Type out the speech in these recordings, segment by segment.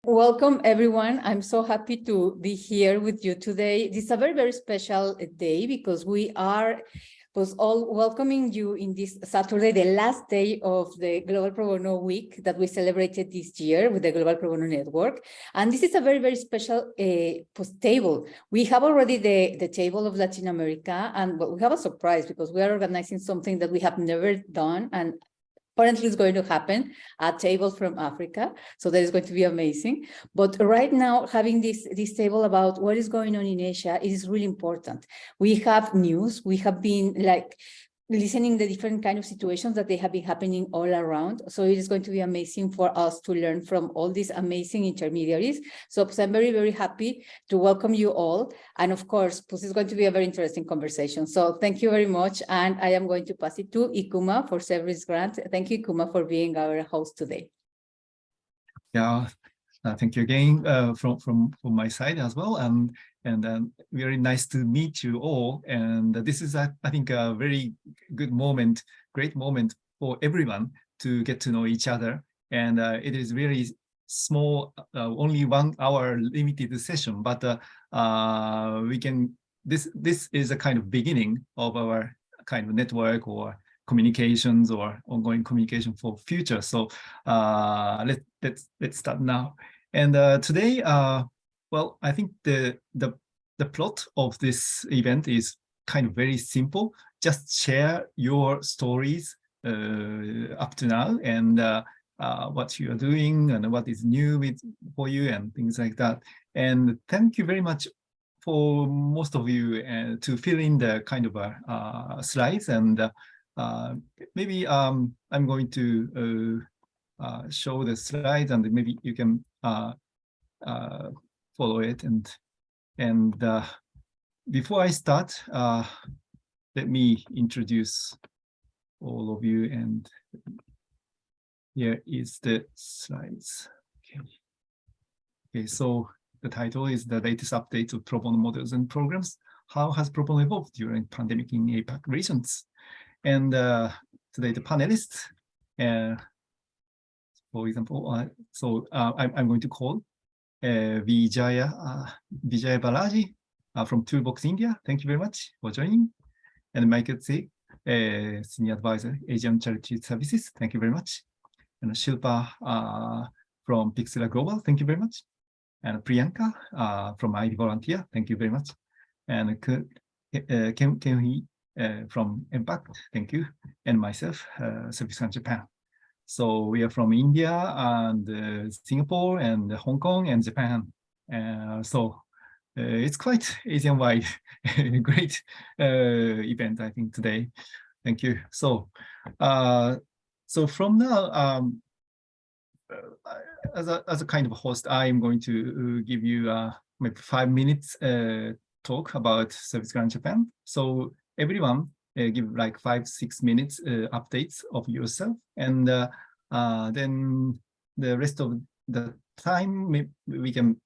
Welcome, everyone. I'm so happy to be here with you today. This is a very, very special day because we are all welcoming you in this Saturday, the last day of the Global Pro Bono Week that we celebrated this year with the Global Pro Bono Network. And this is a very, very special table. We have already the table of Latin America, and we have a surprise because we are organizing something that we have never done, and apparently it's going to happen, a table from Africa. So that is going to be amazing. But right now, having this table about what is going on in Asia is really important. We have news. We have been listening to the different kind of situations that they have been happening all around. So it is going to be amazing for us to learn from all these amazing intermediaries. So I'm very, very happy to welcome you all. And of course, this is going to be a very interesting conversation. So thank you very much. And I am going to pass it to Ikuma for Service Grant. Thank you, Ikuma, for being our host today. Yeah, thank you again from my side as well. And very nice to meet you all. And this is, I think, a very good moment, great moment for everyone to get to know each other. And it is really small, only 1 hour limited session, but we can. This is a kind of beginning of our kind of network or communications or ongoing communication for future. So let's start now. And today, well, I think the plot of this event is kind of very simple. Just share your stories up to now and what you are doing and what is new for you and things like that. And thank you very much for most of you to fill in the kind of slides. And maybe I'm going to show the slides, and maybe you can follow it. And before I start, let me introduce all of you. And here is the slides. Okay, so the title is the latest updates of pro bono models and programs. How has pro bono evolved during pandemic in APAC regions? And today the panelists, for example, I'm going to call Vijaya Balaji from Toolbox India. Thank you very much for joining. And Michael Tse, Senior Advisor, Asian Charity Services. Thank you very much. And Shilpa from Pixela Global. Thank you very much. And Priyanka from ID Volunteer. Thank you very much. And Kenhi from APAC. Thank you. And myself, Service Grant Japan. So we are from India and Singapore and Hong Kong and Japan. So it's quite Asian-wide, great event, I think, today. Thank you. So, so from now, as a kind of host, I am going to give you maybe 5 minutes talk about Service Grant Japan. So everyone give like 5-6 minutes updates of yourself, and then the rest of the time we can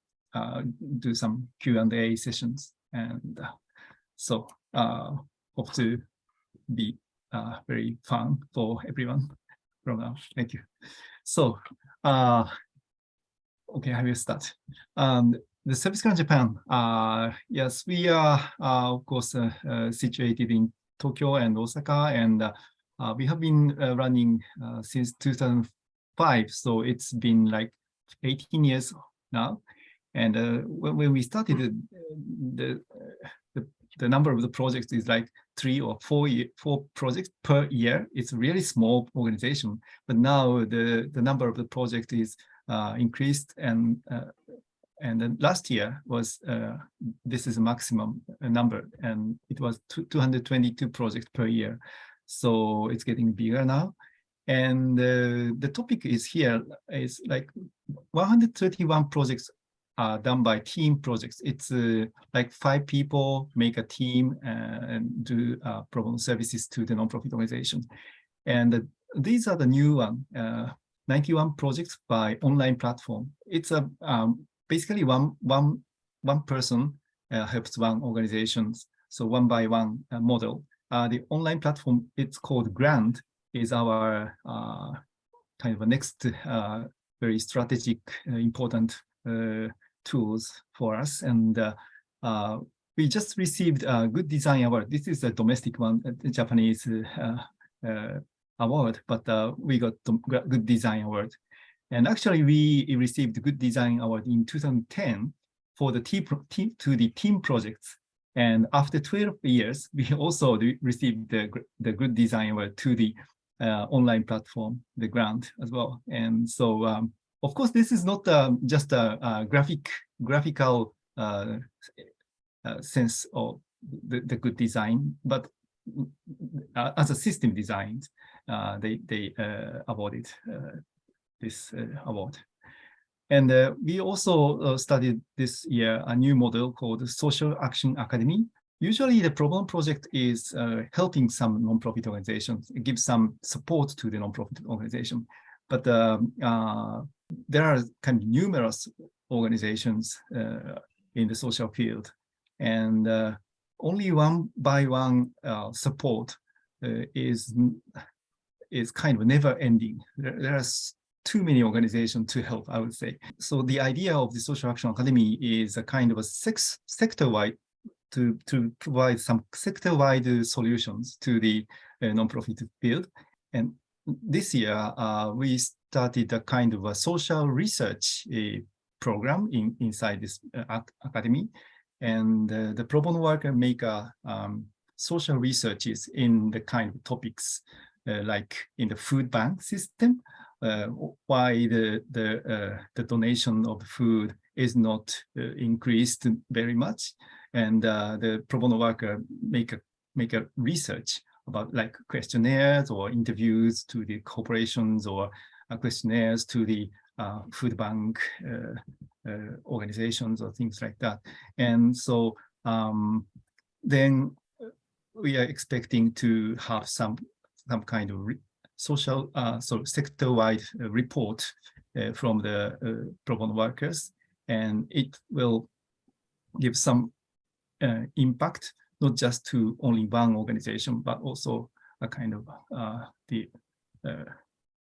do some Q&A sessions, and so hope to be very fun for everyone from now. Thank you. So okay, I will start. The Service Grant Japan, yes, we are of course situated in Tokyo and Osaka, and we have been running since 2005, so it's been like 18 years now. And when we started, the number of the projects is like 3 or 4 projects per year. It's a really small organization, but now the number of the project is increased, and then last year was this is a maximum number, and it was 222 projects per year. So it's getting bigger now. And the topic is here is like 131 projects are done by team projects. It's like 5 people make a team and do pro bono services to the nonprofit organization. And these are the new one, 91 projects by online platform. It's a basically one person helps one organization, so one by one model. The online platform, it's called Grant, is our kind of a next very strategic, important tools for us. And we just received a Good Design Award. This is a domestic one, a Japanese award, but we got the Good Design Award. And actually, we received the Good Design Award in 2010 for the team projects. And after 12 years, we also received the Good Design Award to the online platform, the grant as well. And so, of course, this is not just a graphical sense of the good design, but as a system design, they awarded this award. And we also studied this year a new model called Social Action Academy. Usually the problem project is helping some nonprofit organizations, it gives some support to the nonprofit organization. But there are kind of numerous organizations in the social field, and only one by one support is kind of never ending. There are too many organizations to help, I would say. So the idea of the Social Action Academy is a kind of a sector-wide to provide some sector-wide solutions to the nonprofit field. And this year, we started a kind of a social research program inside this academy. And the pro bono worker make social researches in the kind of topics like in the food bank system, why the donation of food is not increased very much, and the pro bono worker make a research about like questionnaires or interviews to the corporations or questionnaires to the food bank organizations or things like that. And so then we are expecting to have some kind of social, so sector-wide report from the pro bono workers, and it will give some impact, not just to only one organization, but also a kind of the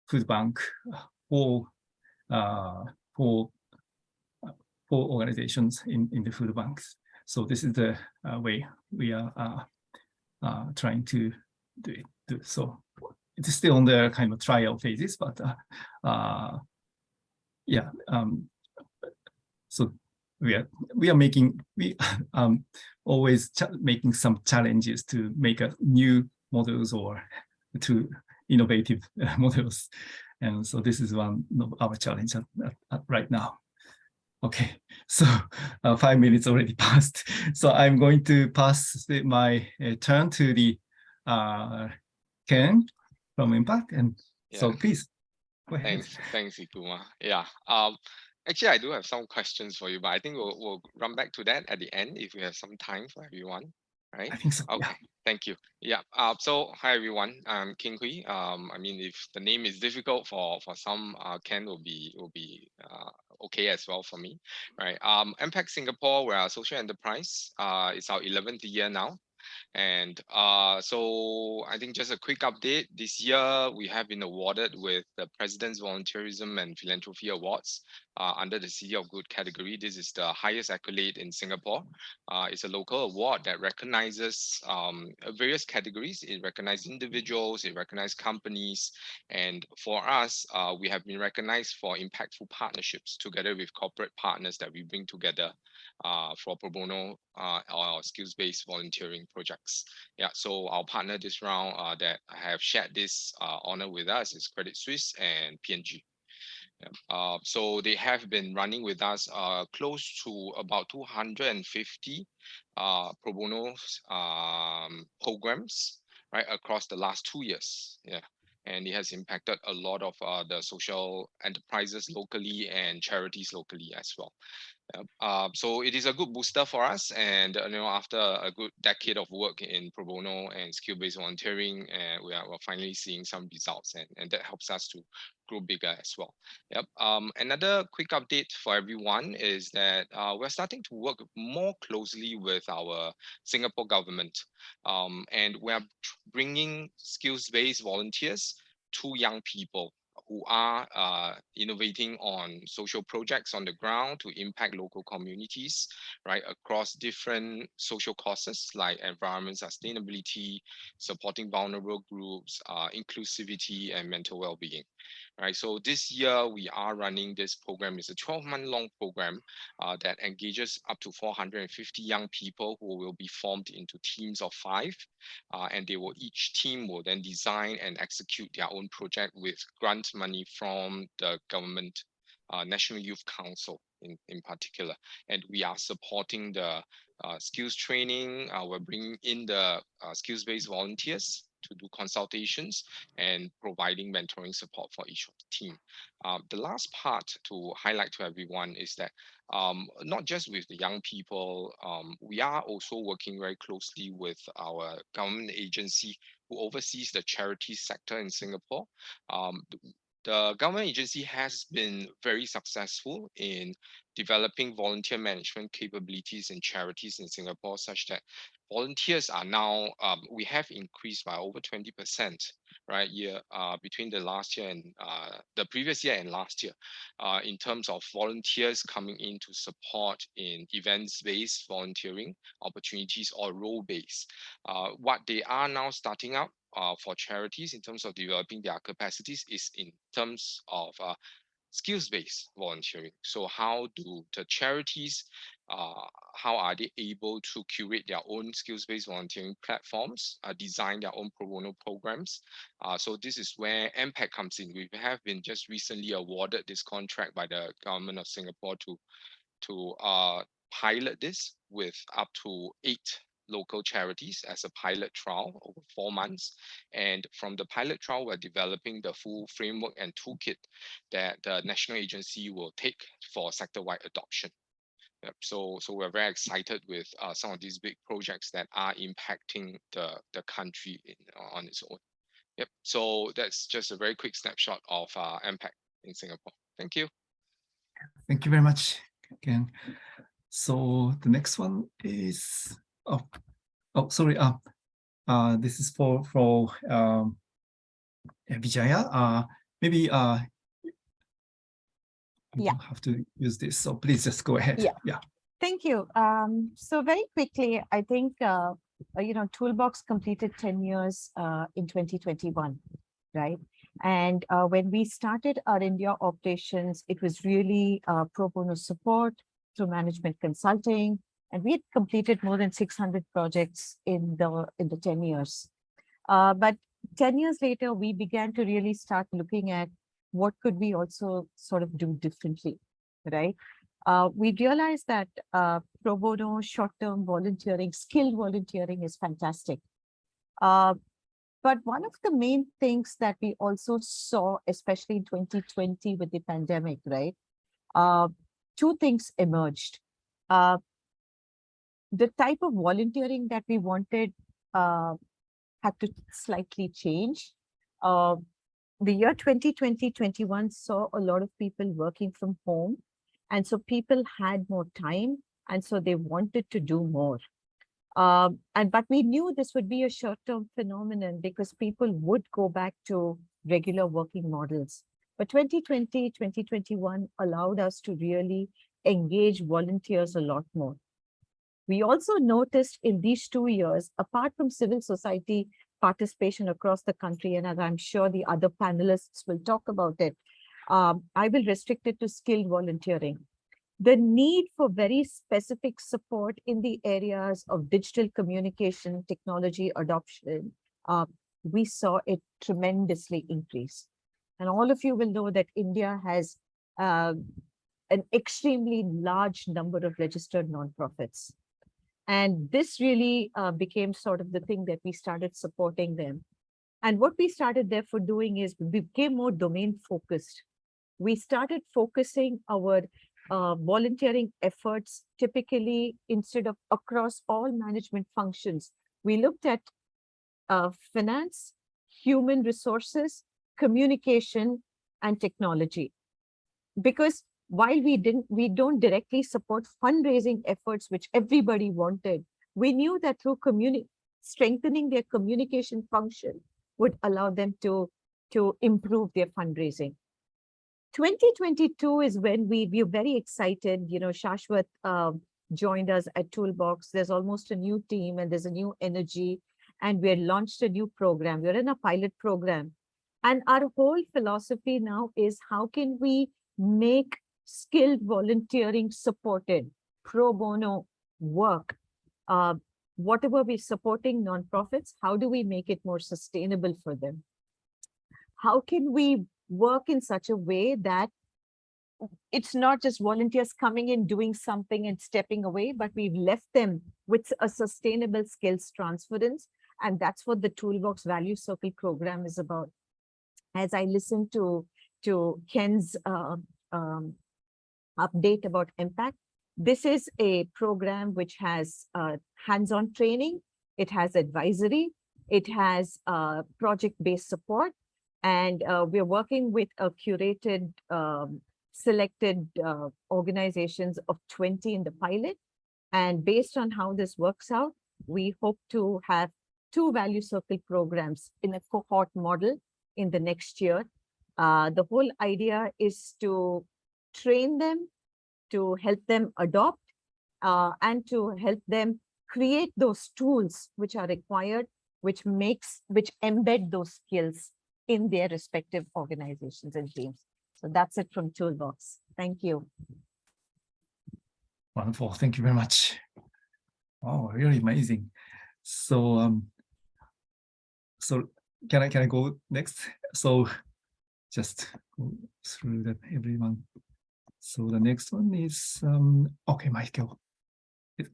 food bank for organizations in the food banks. So this is the way we are trying to do it. So it's still on the kind of trial phases, but yeah. So we are making always making some challenges to make a new models or to innovative models, and so this is one of our challenge right now. Okay, so 5 minutes already passed, so I'm going to pass my turn to the Ken from Impact, and so please go ahead. Thanks, Ikuma. Yeah. Actually, I do have some questions for you, but I think we'll run back to that at the end if we have some time for everyone. Right? I think so. Okay. Yeah. Thank you. Yeah. So hi everyone. I'm King Hui. I mean, if the name is difficult for some, Ken will be okay as well for me. Right. APAC Singapore, we're a social enterprise. It's our 11th year now. And so I think just a quick update. This year, we have been awarded with the President's Volunteerism and Philanthropy Awards under the City of Good category. This is the highest accolade in Singapore. It's a local award that recognizes various categories. It recognizes individuals, it recognizes companies. And for us, we have been recognized for impactful partnerships together with corporate partners that we bring together for pro bono or skills-based volunteering projects. Yeah, so our partner this round that have shared this honor with us is Credit Suisse and P&G. Yeah. So they have been running with us close to about 250 pro bono programs, right, across the last 2 years. Yeah. And it has impacted a lot of the social enterprises locally and charities locally as well. So it is a good booster for us, and after a good decade of work in pro bono and skill-based volunteering, we're finally seeing some results, and that helps us to grow bigger as well. Yep. Another quick update for everyone is that we're starting to work more closely with our Singapore government, and we're bringing skills-based volunteers to young people who are innovating on social projects on the ground to impact local communities, right, across different social causes like environment sustainability, supporting vulnerable groups, inclusivity, and mental well-being. Right, so this year we are running this program. It's a 12-month-long program that engages up to 450 young people who will be formed into teams of 5, and each team will then design and execute their own project with grant money from the government, National Youth Council in particular. And we are supporting the skills training. We're bringing in the skills-based volunteers to do consultations and providing mentoring support for each of the team. The last part to highlight to everyone is that not just with the young people, we are also working very closely with our government agency who oversees the charity sector in Singapore. The government agency has been very successful in developing volunteer management capabilities in charities in Singapore, such that volunteers are now, we have increased by over 20%, right, between the last year and the previous year and last year, in terms of volunteers coming in to support in events-based volunteering opportunities or role-based. What they are now starting up for charities in terms of developing their capacities is in terms of skills-based volunteering. So how do the charities, how are they able to curate their own skills-based volunteering platforms, design their own pro bono programs? So this is where APAC comes in. We have been just recently awarded this contract by the government of Singapore to pilot this with up to 8 local charities as a pilot trial over 4 months. And from the pilot trial, we're developing the full framework and toolkit that the national agency will take for sector-wide adoption. Yep. So we're very excited with some of these big projects that are impacting the country on its own. Yep. So that's just a very quick snapshot of APAC in Singapore. Thank you. Thank you very much, Ken. So the next one is, sorry. This is for Vijaya. Maybe you don't have to use this, so please just go ahead. Yeah. Thank you. So very quickly, I think Toolbox completed 10 years in 2021, right? And when we started our India operations, it was really pro bono support through management consulting, and we had completed more than 600 projects in the 10 years. But 10 years later, we began to really start looking at what could we also sort of do differently, right? We realized that pro bono, short-term volunteering, skilled volunteering is fantastic. But one of the main things that we also saw, especially in 2020 with the pandemic, right? 2 things emerged. The type of volunteering that we wanted had to slightly change. The year 2020-21 saw a lot of people working from home. And so people had more time, and so they wanted to do more. But we knew this would be a short-term phenomenon because people would go back to regular working models. But 2020, 2021 allowed us to really engage volunteers a lot more. We also noticed in these 2 years, apart from civil society participation across the country, and as I'm sure the other panelists will talk about it, I will restrict it to skilled volunteering. The need for very specific support in the areas of digital communication, technology adoption, we saw it tremendously increase. And all of you will know that India has an extremely large number of registered nonprofits. And this really became sort of the thing that we started supporting them. And what we started therefore doing is we became more domain focused. We started focusing our volunteering efforts typically instead of across all management functions. We looked at finance, human resources, communication, and technology. Because while we don't directly support fundraising efforts, which everybody wanted, we knew that through strengthening their communication function would allow them to to improve their fundraising. 2022 is when we're very excited. You know, Shashwat joined us at Toolbox. There's almost a new team and there's a new energy, and we launched a new program. We're in a pilot program. And our whole philosophy now is how can we make skilled volunteering supported, pro bono work, whatever we're supporting nonprofits, how do we make it more sustainable for them? How can we work in such a way that it's not just volunteers coming in, doing something and stepping away, but we've left them with a sustainable skills transference. And that's what the Toolbox Value Circle program is about. As I listened to Ken's update about impact, this is a program which has hands-on training, it has advisory, it has project-based support, and we're working with a curated, selected organizations of 20 in the pilot. And based on how this works out, we hope to have 2 value circle programs in a cohort model in the next year. The whole idea is to train them, to help them adopt, and to help them create those tools which are required, which embed those skills in their respective organizations and teams. So that's it from Toolbox. Thank you. Wonderful. Thank you very much. Oh, really amazing. So, so can I go next? So just go through that, everyone. So the next one is, okay, Michael.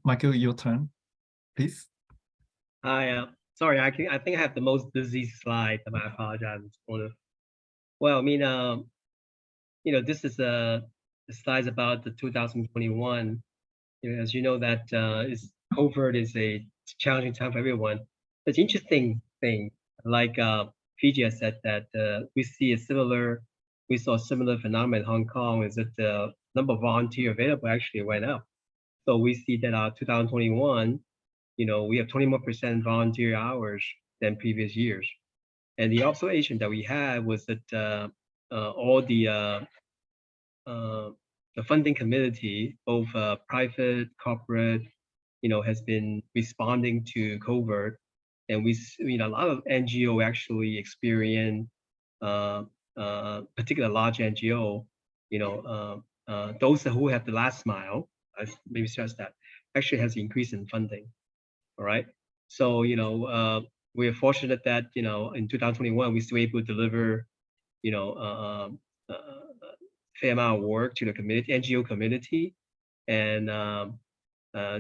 Michael, your turn, please. Hi, sorry, I think I have the most busy slide. I apologize. Well, I mean, you know, this is the slides about the 2021. You know, as you know, that COVID is a challenging time for everyone. It's interesting thing, like Fiji said, that we saw a similar phenomenon in Hong Kong, is that the number of volunteers available actually went up. So we see that 2021, you know, we have 20% more volunteer hours than previous years. And the observation that we had was that all the funding community, both private, corporate, you know, has been responding to COVID. And we, you know, a lot of NGO actually experience, particular large NGO, you know, those who have the last mile, I maybe stress that, actually has increased in funding. All right. So, you know, we're fortunate that, you know, in 2021, we still able to deliver, you know, fair amount of work to the community, NGO community. And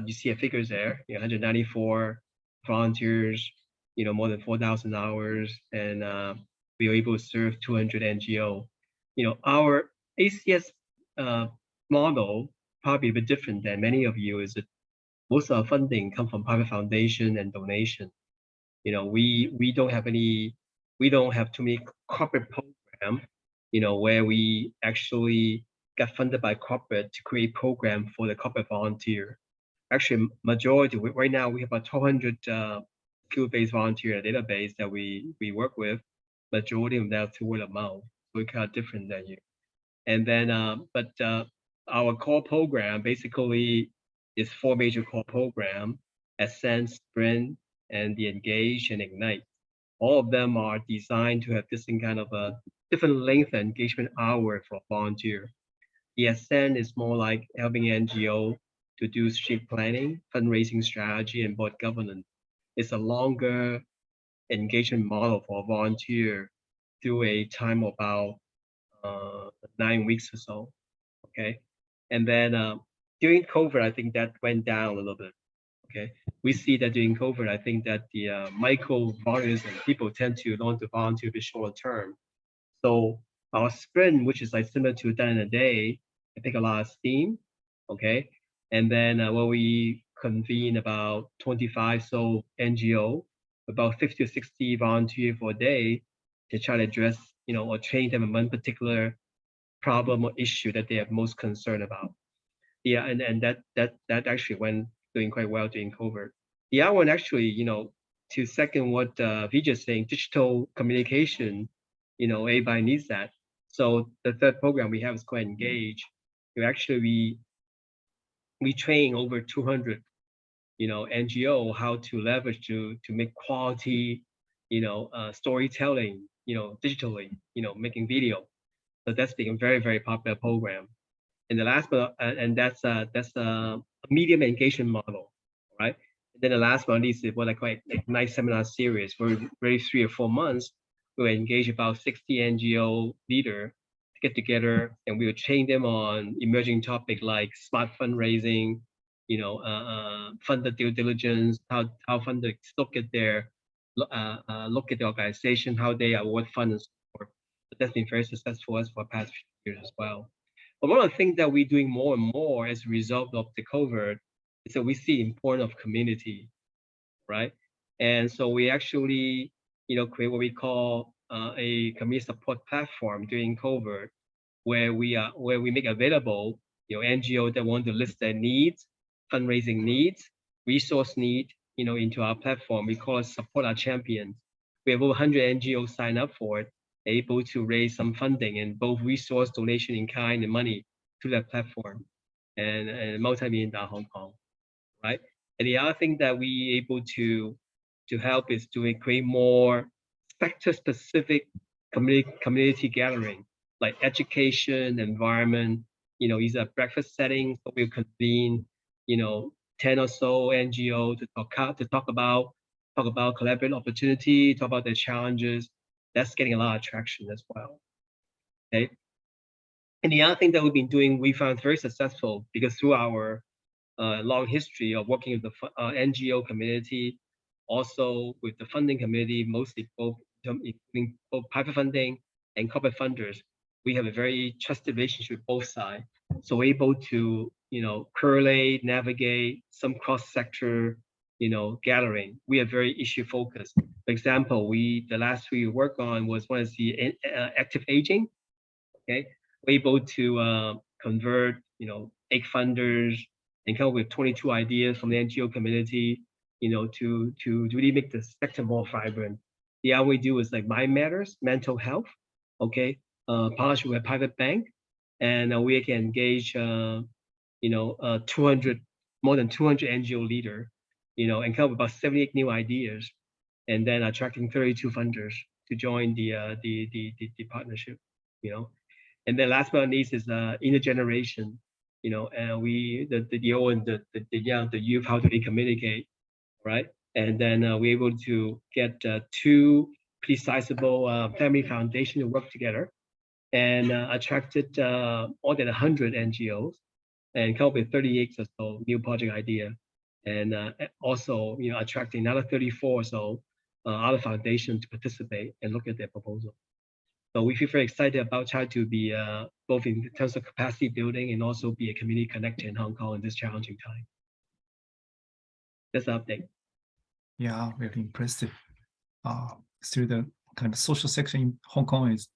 you see a figures there, you know, 194 volunteers, you know, more than 4,000 hours, and we were able to serve 200 NGO. You know, our ACS model probably a bit different than many of you, is that most of our funding come from private foundation and donation. You know, we don't have too many corporate programs, you know, where we actually got funded by corporate to create program for the corporate volunteer. Actually, majority, right now we have about 1,200 skill-based volunteer database that we work with. Majority of that through word of mouth. So we're kind of different than you. And then, our core program basically is 4 major core program: Ascend, Sprint, and the Engage and Ignite. All of them are designed to have different kind of a different length of engagement hour for volunteer. The Ascend is more like helping NGO to do strategic planning, fundraising strategy, and board governance. It's a longer engagement model for a volunteer through a time of about 9 weeks or so. Okay, and then during COVID, I think that went down a little bit. Okay, we see that during COVID, I think that the micro volunteers and people tend to want to volunteer a bit shorter term. So our sprint, which is like similar to done in a day, I take a lot of steam. Okay, and then when we convene about 25 so NGO, about 50 or 60 volunteer for a day to try to address, you know, or train them in one particular problem or issue that they are most concerned about. Yeah, and that actually went doing quite well during COVID. The other one actually, you know, to second what Vijay is saying, digital communication everybody needs that. So the third program we have is called Engage. We train over 200 NGO how to leverage to make quality storytelling digitally, making video. So that's become very, very popular program. And the last and that's a medium engagement model, right? And then the last one is what I call a nice seminar series for very 3 or 4 months. We'll engage about 60 NGO leaders to get together, and we will train them on emerging topics like smart fundraising, funder due diligence, how funders look at the organization, how they award funds and so forth. But that's been very successful for the past few years as well. But one of the things that we're doing more and more as a result of the COVID is that we see the importance of community, right? And so we actually, create what we call a community support platform during COVID, where we make available, NGO that want to list their needs, fundraising needs, resource need, into our platform. We call it Support Our Champions. We have over 100 NGOs sign up for it, able to raise some funding and both resource, donation in kind, and money to that platform, and multi-million dollar Hong Kong, right? And the other thing that we able to help is to create more sector-specific community gathering, like education, environment. These are breakfast settings. So we'll convene, 10 or so NGO to talk about collaborative opportunity, talk about their challenges. That's getting a lot of traction as well. Okay. And the other thing that we've been doing, we found very successful because through our long history of working with the NGO community, also with the funding community, mostly including both private funding and corporate funders, we have a very trusted relationship with both sides. So we're able to, correlate, navigate some cross-sector, gathering. We are very issue focused. For example, the last we worked on was one is the active aging. Okay, we're able to convert, 8 funders and come up with 22 ideas from the NGO community, to really make the sector more vibrant. The other we do is like Mind Matters, mental health. Okay, partnership with a private bank, and we can engage, more than 200 NGO leaders, and come up with about 78 new ideas, and then attracting 32 funders to join the partnership, And then last but not least is intergeneration, and the youth, how do they communicate, right? And then we're able to get 2 pretty sizable family foundations to work together, and attracted more than 100 NGOs, and come up with 38 or so new project idea, and also attracting another 34 or so other foundations to participate and look at their proposal. So we feel very excited about trying to be both in terms of capacity building and also be a community connector in Hong Kong in this challenging time. That's the update. Yeah, very impressive. Still the kind of social sector in Hong Kong is,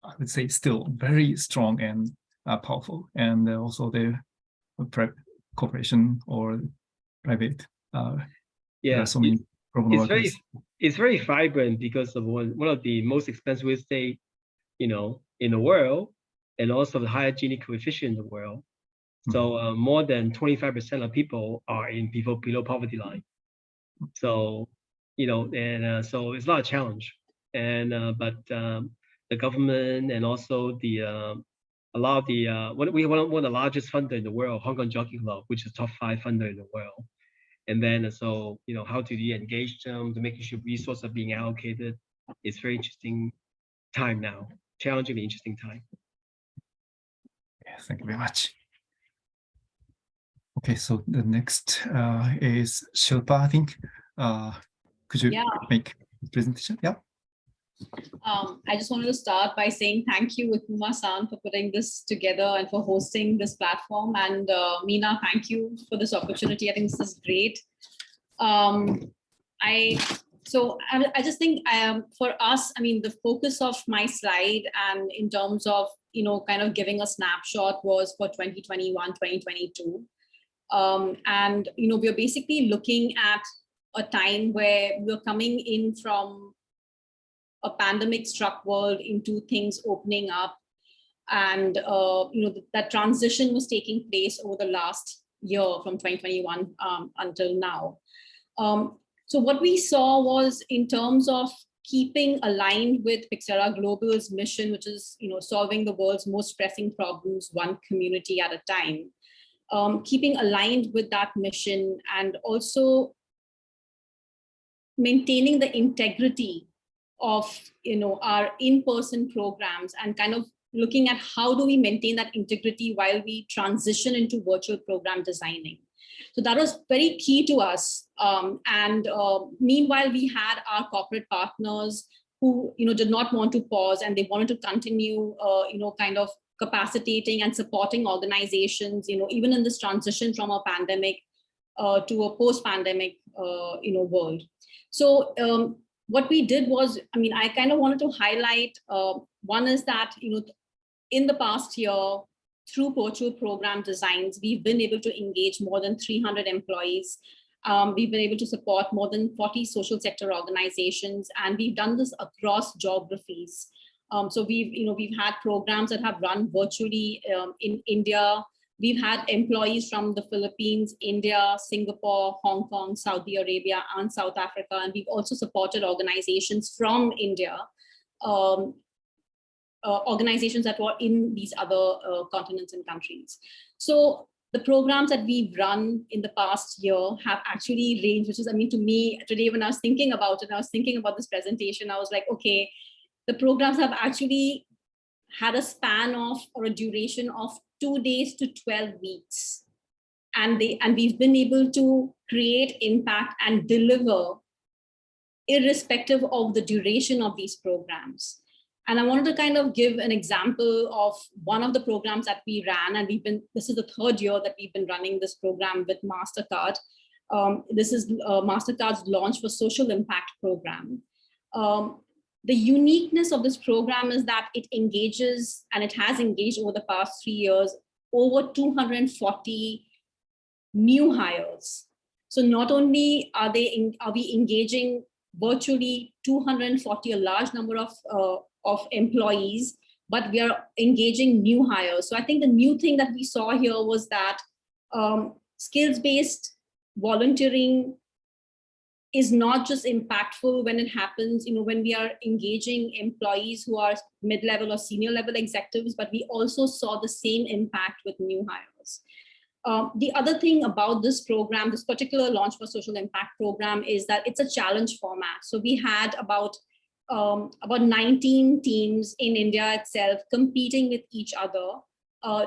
I would say, still very strong and powerful, and also the corporation or private. There are so many. It's very vibrant because of one of the most expensive real estate, in the world, and also the higher Gini coefficient in the world. So more than 25% of people are below poverty line. So so it's not a challenge, and but the government and also a lot of the one of the largest funder in the world, Hong Kong Jockey Club, which is top 5 funder in the world. And then so how do you engage them to making sure resources are being allocated? It's very interesting time now, challengingly interesting time. Yeah, thank you very much. Okay, so the next is Shilpa, I think. Could you make a presentation? Yeah. I just wanted to start by saying thank you, Ikuma-san, for putting this together and for hosting this platform. And Meena, thank you for this opportunity. I think this is great. I just think for us, I mean, the focus of my slide and in terms of, kind of giving a snapshot was for 2021, 2022. And, we're basically looking at a time where we're coming in from a pandemic struck world into things opening up. And that transition was taking place over the last year from 2021 until now. So what we saw was, in terms of keeping aligned with Pixera Global's mission, which is solving the world's most pressing problems one community at a time, keeping aligned with that mission, and also maintaining the integrity of our in-person programs, and kind of looking at how do we maintain that integrity while we transition into virtual program designing. So that was very key to us. Meanwhile, we had our corporate partners who did not want to pause, and they wanted to continue kind of capacitating and supporting organizations, even in this transition from a pandemic to a post-pandemic world. So what we did was, I kind of wanted to highlight, one is that, in the past year, through virtual program designs, we've been able to engage more than 300 employees. We've been able to support more than 40 social sector organizations, and we've done this across geographies. So we've had programs that have run virtually in India. We've had employees from the Philippines, India, Singapore, Hong Kong, Saudi Arabia, and South Africa. And we've also supported organizations from India, organizations that were in these other continents and countries. So the programs that we've run in the past year have actually ranged, which is, to me, today when I was thinking about it, I was thinking about this presentation, I was like, okay, the programs have actually had a span of, or a duration of 2 days to 12 weeks. And we've been able to create impact and deliver irrespective of the duration of these programs. And I wanted to kind of give an example of one of the programs that we ran, and this is the 3rd year that we've been running this program with MasterCard. This is MasterCard's launch for social impact program. The uniqueness of this program is that it engages, and it has engaged over the past 3 years, over 240 new hires. So not only are we engaging virtually 240, a large number of employees, but we are engaging new hires. So I think the new thing that we saw here was that skills-based volunteering is not just impactful when it happens, when we are engaging employees who are mid-level or senior level executives, but we also saw the same impact with new hires. The other thing about this program, this particular Launch for Social Impact program, is that it's a challenge format. So we had about 19 teams in India itself competing with each other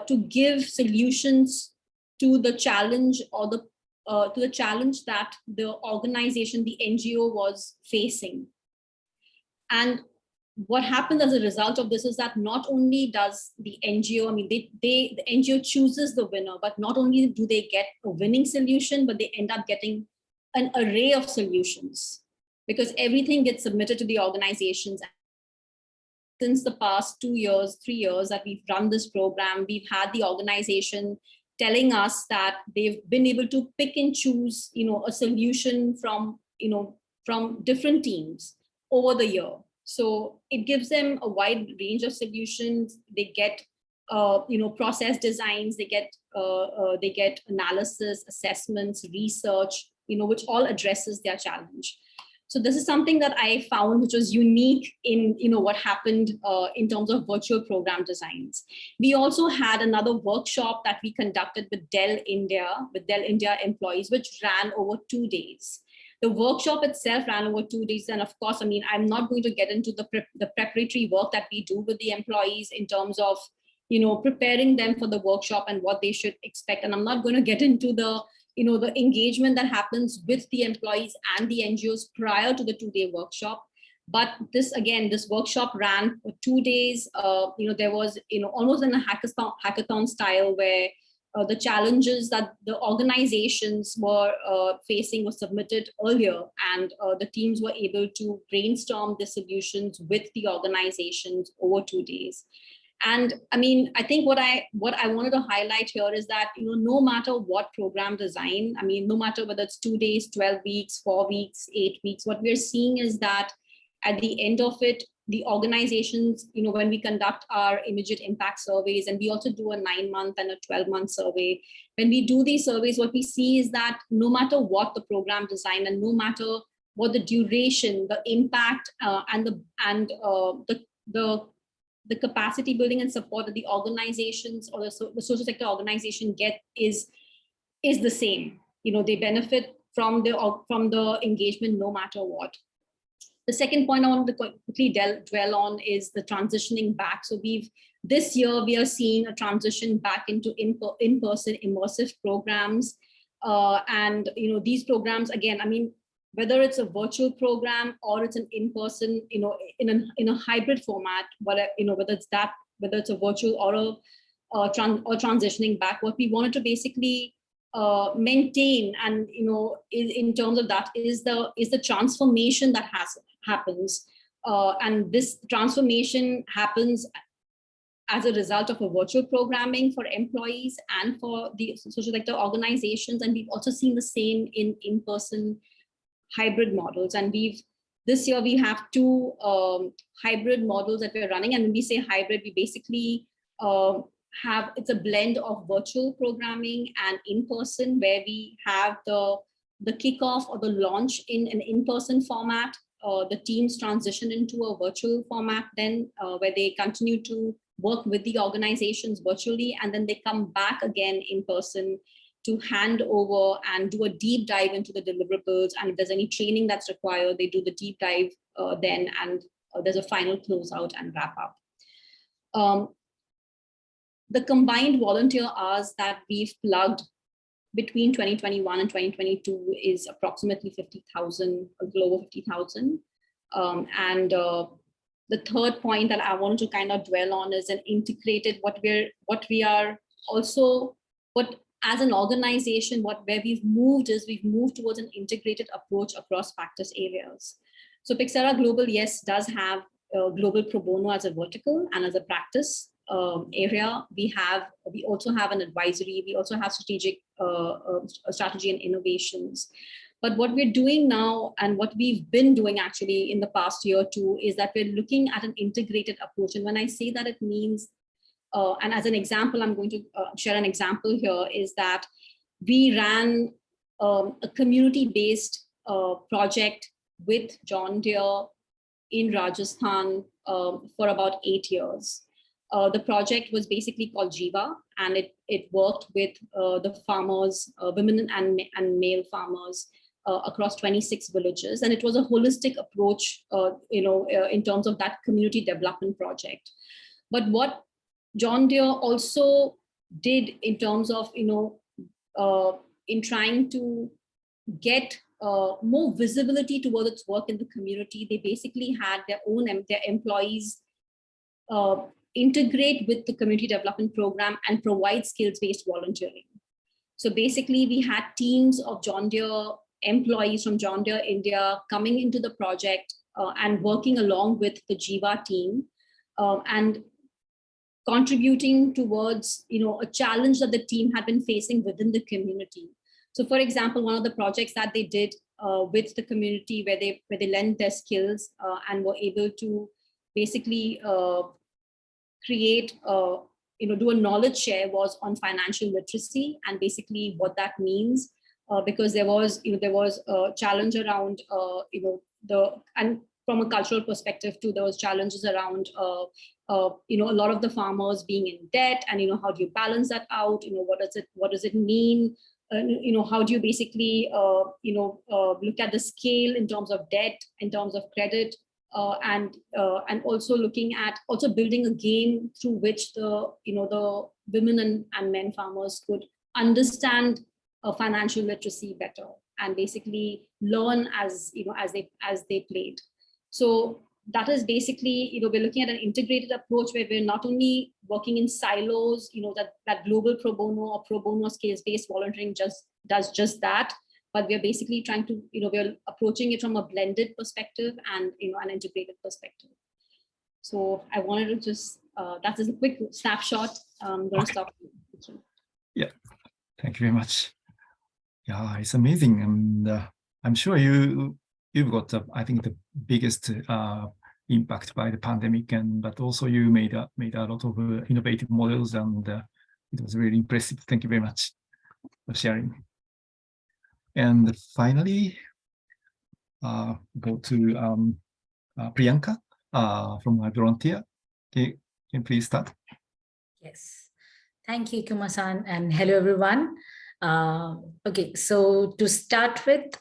to give solutions to the challenge, or to the challenge that the organization, the NGO, was facing. And what happens as a result of this is that not only does the NGO, the NGO chooses the winner, but not only do they get a winning solution, but they end up getting an array of solutions, because everything gets submitted to the organizations. Since the past 2 years, 3 years that we've run this program, we've had the organization telling us that they've been able to pick and choose, a solution from different teams over the year. So it gives them a wide range of solutions. They get, process designs. They get analysis, assessments, research, which all addresses their challenge. So this is something that I found which was unique in what happened in terms of virtual program designs. We also had another workshop that we conducted with Dell India employees, which ran over 2 days. The workshop itself ran over 2 days. And of course, I'm not going to get into the preparatory work that we do with the employees in terms of, preparing them for the workshop and what they should expect. And I'm not going to get into the engagement that happens with the employees and the NGOs prior to the 2-day workshop. But this workshop ran for 2 days. There was, almost in a hackathon style, where the challenges that the organizations were facing were submitted earlier, and the teams were able to brainstorm the solutions with the organizations over 2 days. And I think what I wanted to highlight here is that, no matter what program design, no matter whether it's 2 days, 12 weeks, 4 weeks, 8 weeks, what we're seeing is that at the end of it, the organizations, when we conduct our immediate impact surveys, and we also do a 9-month and a 12-month survey, when we do these surveys, what we see is that no matter what the program design and no matter what the duration, the impact, and the capacity building and support that the organizations or the social sector organization get is the same. They benefit from the engagement no matter what. The second point I want to quickly dwell on is the transitioning back. So this year we are seeing a transition back into in-person immersive programs. And these programs, again, I mean, whether it's a virtual program or it's an in-person, in a hybrid format, whether it's a virtual or transitioning back, what we wanted to basically maintain, and in terms of that, is the transformation that happens, and this transformation happens as a result of a virtual programming for employees and for the social sector organizations. And we've also seen the same in-person hybrid models. And this year we have 2 hybrid models that we're running. And when we say hybrid, we basically it's a blend of virtual programming and in-person, where we have the kickoff or the launch in an in-person format. The teams transition into a virtual format then, where they continue to work with the organizations virtually, and then they come back again in person to hand over and do a deep dive into the deliverables. And if there's any training that's required, they do the deep dive then, and there's a final closeout and wrap up. The combined volunteer hours that we've plugged between 2021 and 2022 is approximately 50,000, a little over 50,000. And the third point that I wanted to kind of dwell on is an integrated, as an organization, where we've moved towards an integrated approach across practice areas. So Pixera Global, yes, does have global pro bono as a vertical and as a practice area. We also have an advisory. We also have strategy and innovations. But what we're doing now, and what we've been doing actually in the past year too, is that we're looking at an integrated approach. And when I say that, it means, and as an example, I'm going to share an example here, is that we ran a community-based project with John Deere in Rajasthan for about 8 years. The project was basically called Jiva, and it worked with the farmers, women and male farmers across 26 villages. And it was a holistic approach, in terms of that community development project. But what John Deere also did in terms of, in trying to get more visibility towards its work in the community, they basically had their employees integrate with the community development program and provide skills-based volunteering. So basically, we had teams of John Deere employees from John Deere India coming into the project and working along with the Jiva team and contributing towards a challenge that the team had been facing within the community. So for example, one of the projects that they did with the community, where they lent their skills and were able to basically create do a knowledge share, was on financial literacy, and basically what that means, because there was a challenge around and from a cultural perspective too, there was challenges around a lot of the farmers being in debt, and how do you balance that out? What does it mean? How do you basically look at the scale in terms of debt, in terms of credit, and also looking at building a game through which the women and men farmers could understand financial literacy better and basically learn as they played. So that is basically, we're looking at an integrated approach where we're not only working in silos, that global pro bono or pro bono skills-based volunteering does just that, but we're basically trying to, we're approaching it from a blended perspective and, an integrated perspective. So I wanted to just, that is a quick snapshot. I'm going to stop. Yeah, thank you very much. Yeah, it's amazing. And I'm sure you you've got, I think, the biggest impact by the pandemic, and but also you made a lot of innovative models, and it was really impressive. Thank you very much for sharing. And finally, go to Priyanka from Volunteer. Can you please start? Yes, thank you, Kuma-san, and hello, everyone. Okay, so to start with,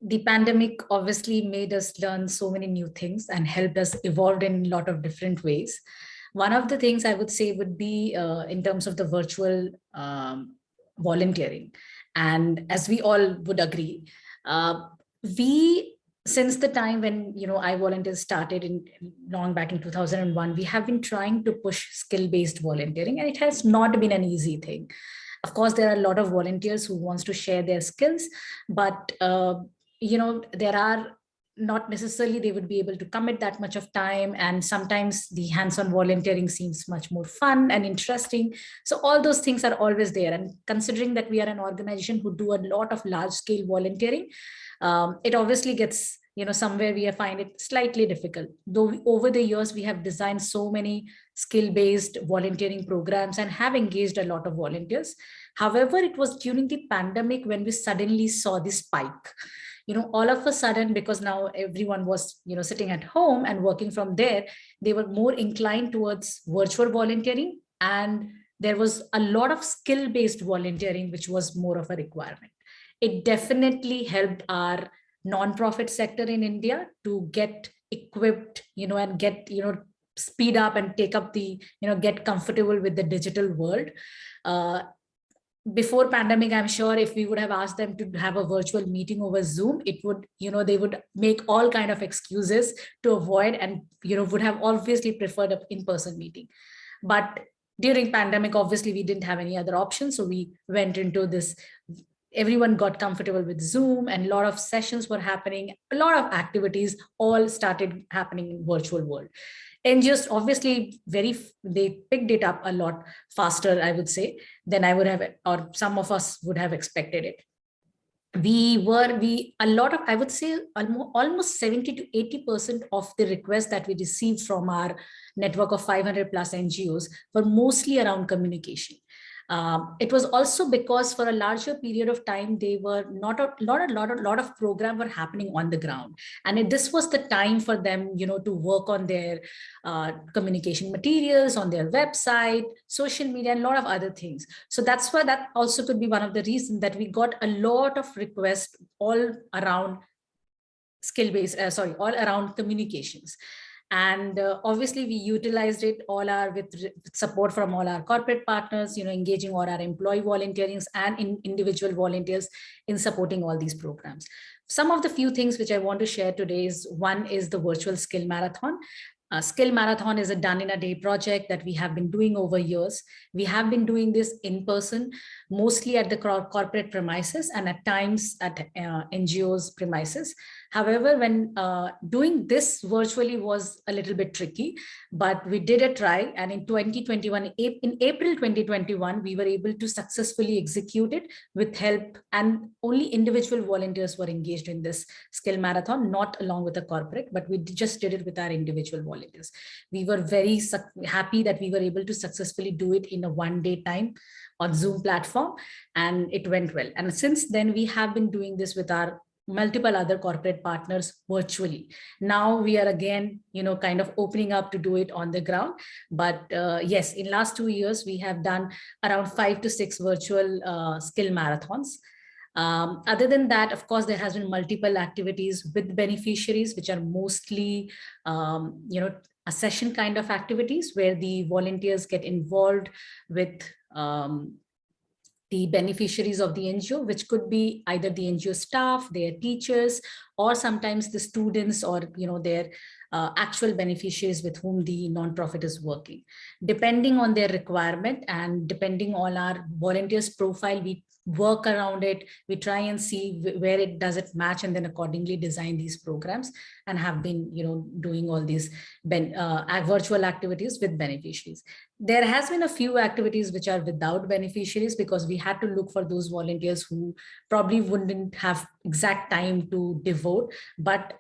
the pandemic obviously made us learn so many new things and helped us evolve in a lot of different ways. One of the things I would say would be in terms of the virtual volunteering. And as we all would agree, since the time when I volunteers started in long back in 2001, we have been trying to push skill-based volunteering, and it has not been an easy thing. Of course, there are a lot of volunteers who wants to share their skills, but there are not necessarily they would be able to commit that much of time, and sometimes the hands-on volunteering seems much more fun and interesting. So all those things are always there, and considering that we are an organization who do a lot of large-scale volunteering, it obviously gets somewhere we find it slightly difficult, though over the years we have designed so many skill-based volunteering programs and have engaged a lot of volunteers. However, it was during the pandemic when we suddenly saw this spike. All of a sudden, because now everyone was, sitting at home and working from there, they were more inclined towards virtual volunteering. And there was a lot of skill-based volunteering, which was more of a requirement. It definitely helped our nonprofit sector in India to get equipped, and get, speed up and take up the, get comfortable with the digital world. Before pandemic, I'm sure if we would have asked them to have a virtual meeting over Zoom, it would, they would make all kind of excuses to avoid, and, would have obviously preferred an in-person meeting. But during pandemic, obviously we didn't have any other option. So we went into this, everyone got comfortable with Zoom, and a lot of sessions were happening. A lot of activities all started happening in virtual world. And just obviously they picked it up a lot faster, I would say, than I would have, or some of us would have expected it. I would say almost 70 to 80% of the requests that we received from our network of 500 plus NGOs were mostly around communication. It was also because for a larger period of time, they were not a lot of programs were happening on the ground, and this was the time for them, to work on their communication materials, on their website, social media, and a lot of other things. So that's why that also could be one of the reasons that we got a lot of requests all around skill-based, all around communications. And obviously we utilized it all with support from all our corporate partners, engaging all our employee volunteers and individual volunteers in supporting all these programs. Some of the few things which I want to share today is, one is the virtual skill marathon. Skill Marathon is a done-in-a-day project that we have been doing over years. We have been doing this in person, mostly at the corporate premises and at times at NGOs premises. However, when doing this virtually was a little bit tricky, but we did a try. And in 2021, in April 2021, we were able to successfully execute it with help, and only individual volunteers were engaged in this skill marathon, not along with the corporate, but we just did it with our individual volunteers. We were very happy that we were able to successfully do it in a one-day time on Zoom platform, and it went well. And since then, we have been doing this with our multiple other corporate partners virtually. Now we are again, kind of opening up to do it on the ground. But yes, in last 2 years, we have done around 5 to 6 virtual skill marathons. Other than that, of course, there has been multiple activities with beneficiaries, which are mostly, a session kind of activities where the volunteers get involved with the beneficiaries of the NGO, which could be either the NGO staff, their teachers, or sometimes the students, or their actual beneficiaries with whom the nonprofit is working. Depending on their requirement and depending on our volunteers' profile, we work around it. We try and see where it does it match, and then accordingly design these programs, and have been, doing all these virtual activities with beneficiaries. There has been a few activities which are without beneficiaries, because we had to look for those volunteers who probably wouldn't have exact time to devote, but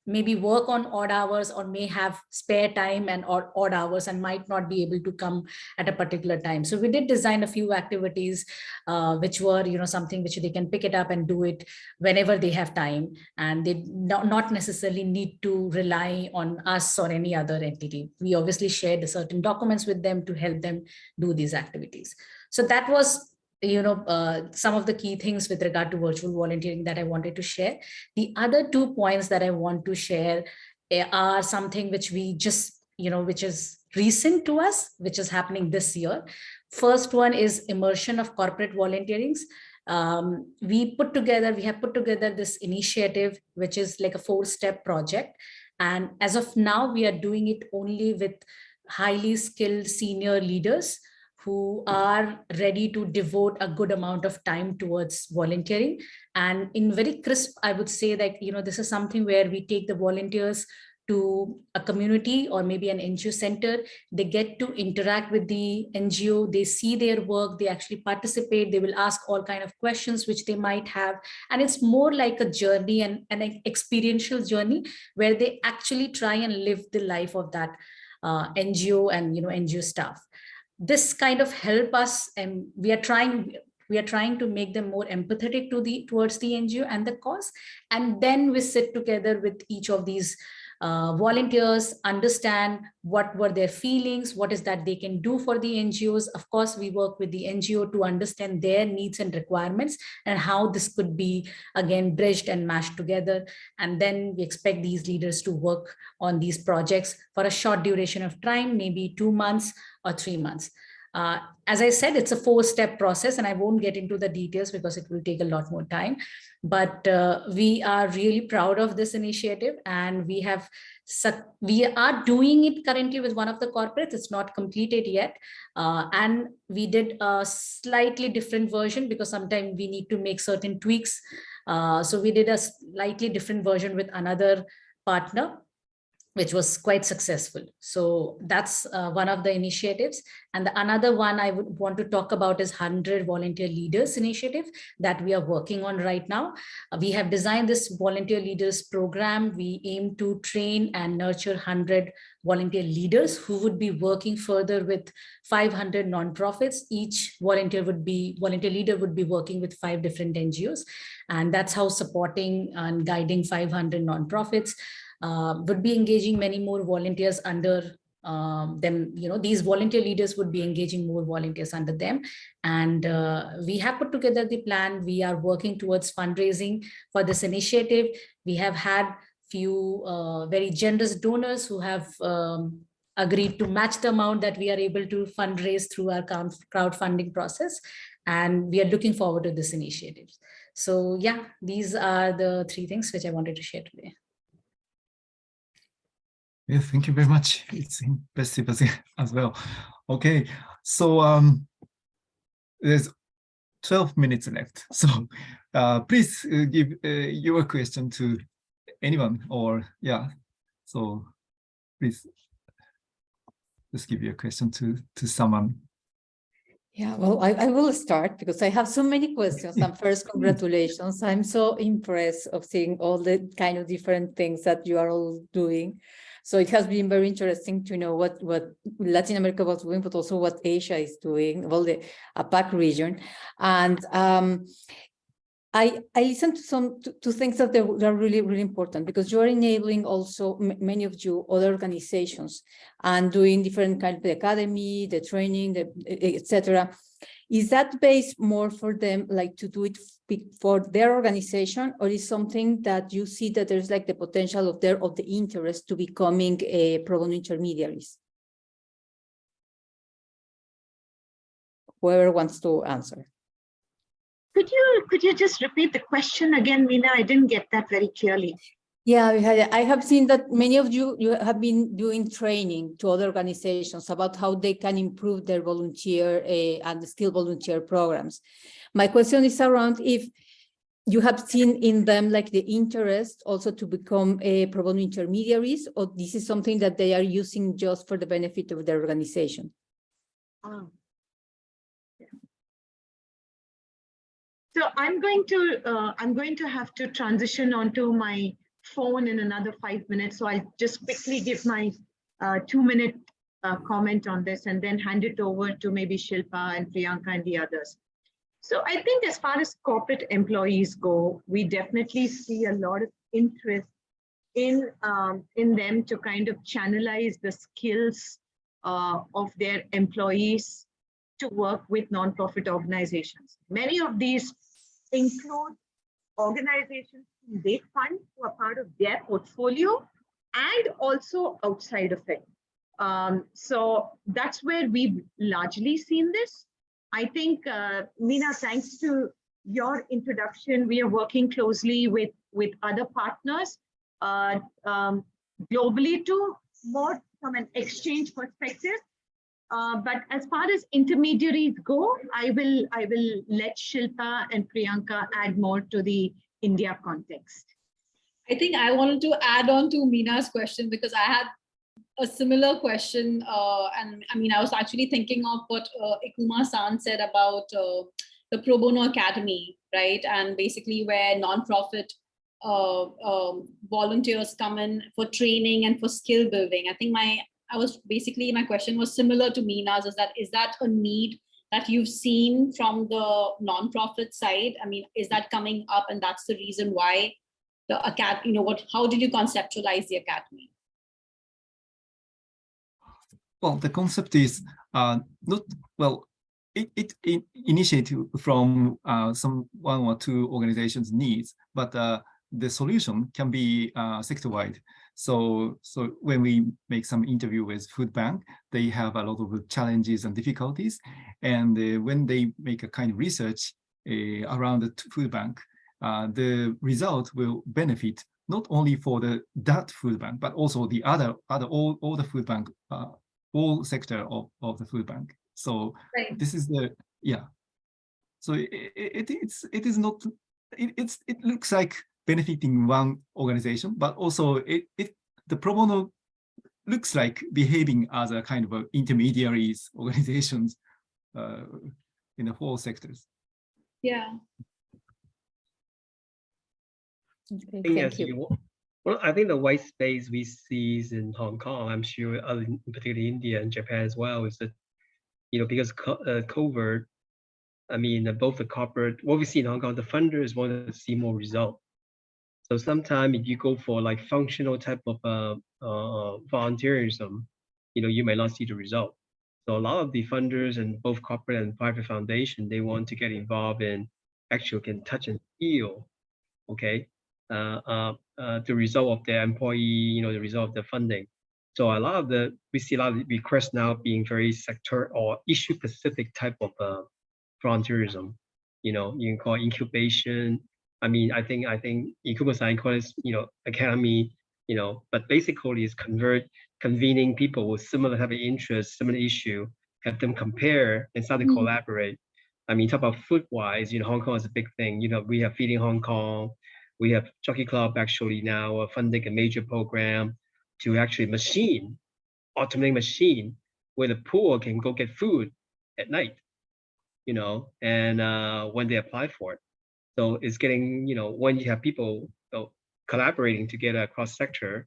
maybe work on odd hours, or may have spare time and odd hours, and might not be able to come at a particular time. So we did design a few activities which were something which they can pick it up and do it whenever they have time, and they not necessarily need to rely on us or any other entity. We obviously shared certain documents with them to help them do these activities. So that was some of the key things with regard to virtual volunteering that I wanted to share. The other 2 points that I want to share are something which we just, which is recent to us, which is happening this year. First one is immersion of corporate volunteerings. We have put together this initiative, which is like a 4-step project. And as of now, we are doing it only with highly skilled senior leaders who are ready to devote a good amount of time towards volunteering. And in very crisp, I would say that, this is something where we take the volunteers to a community or maybe an NGO center. They get to interact with the NGO, they see their work, they actually participate, they will ask all kinds of questions which they might have. And it's more like a journey and an experiential journey where they actually try and live the life of that NGO and NGO staff. This kind of help us, and we are trying to make them more empathetic towards the NGO and the cause. And then we sit together with each of these volunteers, understand what were their feelings, what is that they can do for the NGOs. Of course, we work with the NGO to understand their needs and requirements and how this could be, again, bridged and mashed together. And then we expect these leaders to work on these projects for a short duration of time, maybe 2 months or 3 months. As I said, it's a 4-step process, and I won't get into the details because it will take a lot more time. But we are really proud of this initiative, and we are doing it currently with one of the corporates. It's not completed yet, and we did a slightly different version because sometimes we need to make certain tweaks. So we did a slightly different version with another partner, which was quite successful. So that's one of the initiatives. And another one I would want to talk about is 100 Volunteer Leaders initiative that we are working on right now. We have designed this Volunteer Leaders program. We aim to train and nurture 100 volunteer leaders who would be working further with 500 nonprofits. Each volunteer leader would be working with 5 different NGOs. And that's how supporting and guiding 500 nonprofits. Would be engaging many more volunteers under them. These volunteer leaders would be engaging more volunteers under them. And we have put together the plan. We are working towards fundraising for this initiative. We have had few very generous donors who have agreed to match the amount that we are able to fundraise through our crowdfunding process. And we are looking forward to this initiative. So yeah, these are the 3 things which I wanted to share today. Yeah, thank you very much. It's impressive as well. Okay, so there's 12 minutes left. So please give your question to anyone, or so please just give your question to someone. Yeah, well, I will start because I have so many questions. And first, congratulations. I'm so impressed of seeing all the kind of different things that you are all doing. So it has been very interesting to know what Latin America was doing, but also what Asia is doing, well, the APAC region. And I listened to things that are really, really important, because you're enabling also many of you other organizations and doing different kinds of the academy, the training, etc. Is that based more for them, like to do it for their organization, or is something that you see that there's like the potential of the interest to becoming a pro bono intermediaries? Whoever wants to answer. Could you just repeat the question again, Meena? I didn't get that very clearly. Yeah, I have seen that many of you have been doing training to other organizations about how they can improve their volunteer and still volunteer programs. My question is around if you have seen in them like the interest also to become pro bono intermediaries, or this is something that they are using just for the benefit of their organization. So I'm going to have to transition onto my phone in another 5 minutes. So I'll just quickly give my 2-minute comment on this and then hand it over to maybe Shilpa and Priyanka and the others. So I think as far as corporate employees go, we definitely see a lot of interest in them to kind of channelize the skills of their employees to work with nonprofit organizations. Many of these include organizations they fund who are part of their portfolio and also outside of it. So that's where we've largely seen this. I think, Meena, thanks to your introduction, we are working closely with other partners globally too, more from an exchange perspective. But as far as intermediaries go, I will let Shilpa and Priyanka add more to the India context. I think I wanted to add on to Meena's question because I had a similar question. And I mean, I was actually thinking of what Ikuma-san said about the Pro Bono Academy, right? And basically where nonprofit volunteers come in for training and for skill building. I think my question was similar to Meena's, is that a need that you've seen from the nonprofit side? I mean, is that coming up and that's the reason why the academy, how did you conceptualize the academy? Well, the concept is not, well, it initiated from some 1 or 2 organizations' needs, but the solution can be sector-wide. So when we make some interview with food bank, they have a lot of challenges and difficulties. And when they make a kind of research around the food bank, the result will benefit not only for that food bank, but also the all the food bank, all sector of the food bank. So right. This is so it looks like benefiting one organization, but also the pro bono looks like behaving as a kind of intermediaries organizations in the whole sectors. Yeah. Okay, thank you. Well, I think the white space we see in Hong Kong, I'm sure, particularly India and Japan as well, is that, because COVID, I mean, both the corporate, what we see in Hong Kong, the funders want to see more result. So sometimes if you go for like functional type of volunteerism, you may not see the result. So a lot of the funders and both corporate and private foundation, they want to get involved in actually can touch and feel, okay, the result of their employee, the result of the funding. So we see a lot of requests now being very sector or issue specific type of volunteerism. You can call it incubation. I mean, I think Ikuma-san calls it, academy, but basically it's convening people with similar type of interest, similar issue, have them compare and start to collaborate. I mean, talk about food-wise, Hong Kong is a big thing. We have Feeding Hong Kong. We have Jockey Club actually now funding a major program to actually automate machine where the poor can go get food at night, and when they apply for it. So it's getting, when you have people collaborating together across sector